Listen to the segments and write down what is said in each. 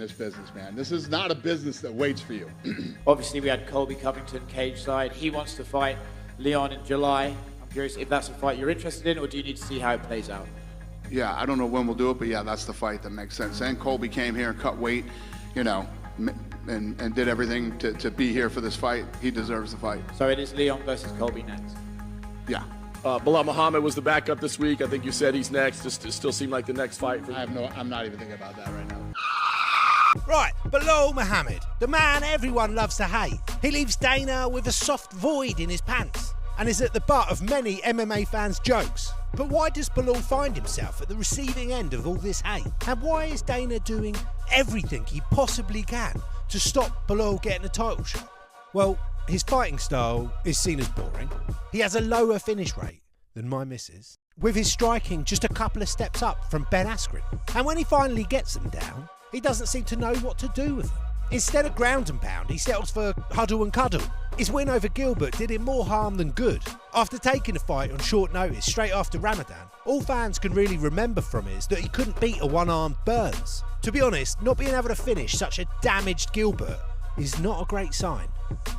this business, man. This is not a business that waits for you. Obviously, we had Colby Covington cage side. He wants to fight Leon in July. I'm curious if that's a fight you're interested in, or do you need to see how it plays out? Yeah, I don't know when we'll do it, but yeah, that's the fight that makes sense. And Colby came here and cut weight, you know, and did everything to be here for this fight. He deserves the fight. So it is Leon versus Colby next? Yeah. Bilal Muhammad was the backup this week. I think you said he's next. Just still seem like the next fight. I'm not even thinking about that right now. Right, Bilal Muhammad, the man everyone loves to hate. He leaves Dana with a soft void in his pants and is at the butt of many MMA fans' jokes. But why does Bilal find himself at the receiving end of all this hate? And why is Dana doing everything he possibly can to stop Bilal getting a title shot? Well, his fighting style is seen as boring. He has a lower finish rate than my missus, with his striking just a couple of steps up from Ben Askren. And when he finally gets them down, he doesn't seem to know what to do with them. Instead of ground and pound, he settles for huddle and cuddle. His win over Gilbert did him more harm than good. After taking the fight on short notice straight after Ramadan, all fans can really remember from it is that he couldn't beat a one-armed Burns. To be honest, not being able to finish such a damaged Gilbert is not a great sign,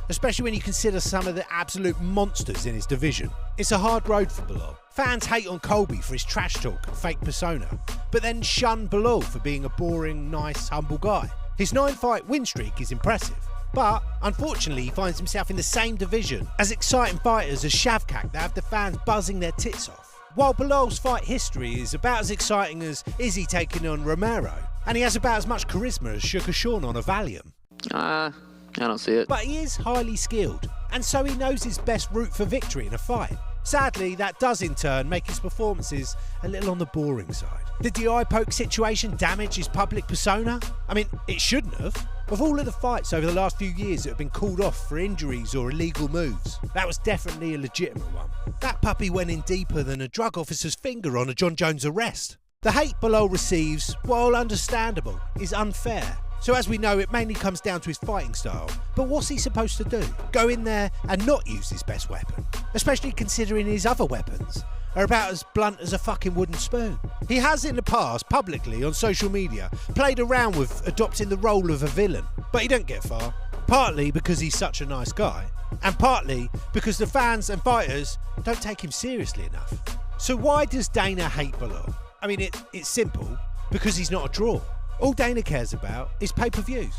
especially when you consider some of the absolute monsters in his division. It's a hard road for Bilal. Fans hate on Colby for his trash talk and fake persona, but then shun Bilal for being a boring, nice, humble guy. His 9-fight win streak is impressive, but unfortunately he finds himself in the same division as exciting fighters as Shavkat that have the fans buzzing their tits off. While Bilal's fight history is about as exciting as Izzy taking on Romero, and he has about as much charisma as Sugar Sean on a Valium. I don't see it. But he is highly skilled, and so he knows his best route for victory in a fight. Sadly, that does in turn make his performances a little on the boring side. Did the eye poke situation damage his public persona? I mean, it shouldn't have. Of all of the fights over the last few years that have been called off for injuries or illegal moves, that was definitely a legitimate one. That puppy went in deeper than a drug officer's finger on a John Jones arrest. The hate Bilal receives, while understandable, is unfair. So as we know, it mainly comes down to his fighting style. But what's he supposed to do? Go in there and not use his best weapon? Especially considering his other weapons are about as blunt as a fucking wooden spoon. He has in the past, publicly on social media, played around with adopting the role of a villain, but he don't get far. Partly because he's such a nice guy, and partly because the fans and fighters don't take him seriously enough. So why does Dana hate Bilal? I mean, it's simple, because he's not a draw. All Dana cares about is pay-per-views.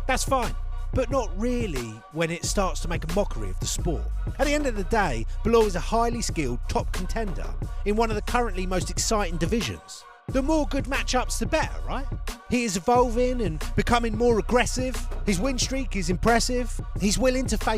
That's fine, but not really when it starts to make a mockery of the sport. At the end of the day, Bilal is a highly skilled top contender in one of the currently most exciting divisions. The more good matchups, the better, right? He is evolving and becoming more aggressive. His win streak is impressive. He's willing to face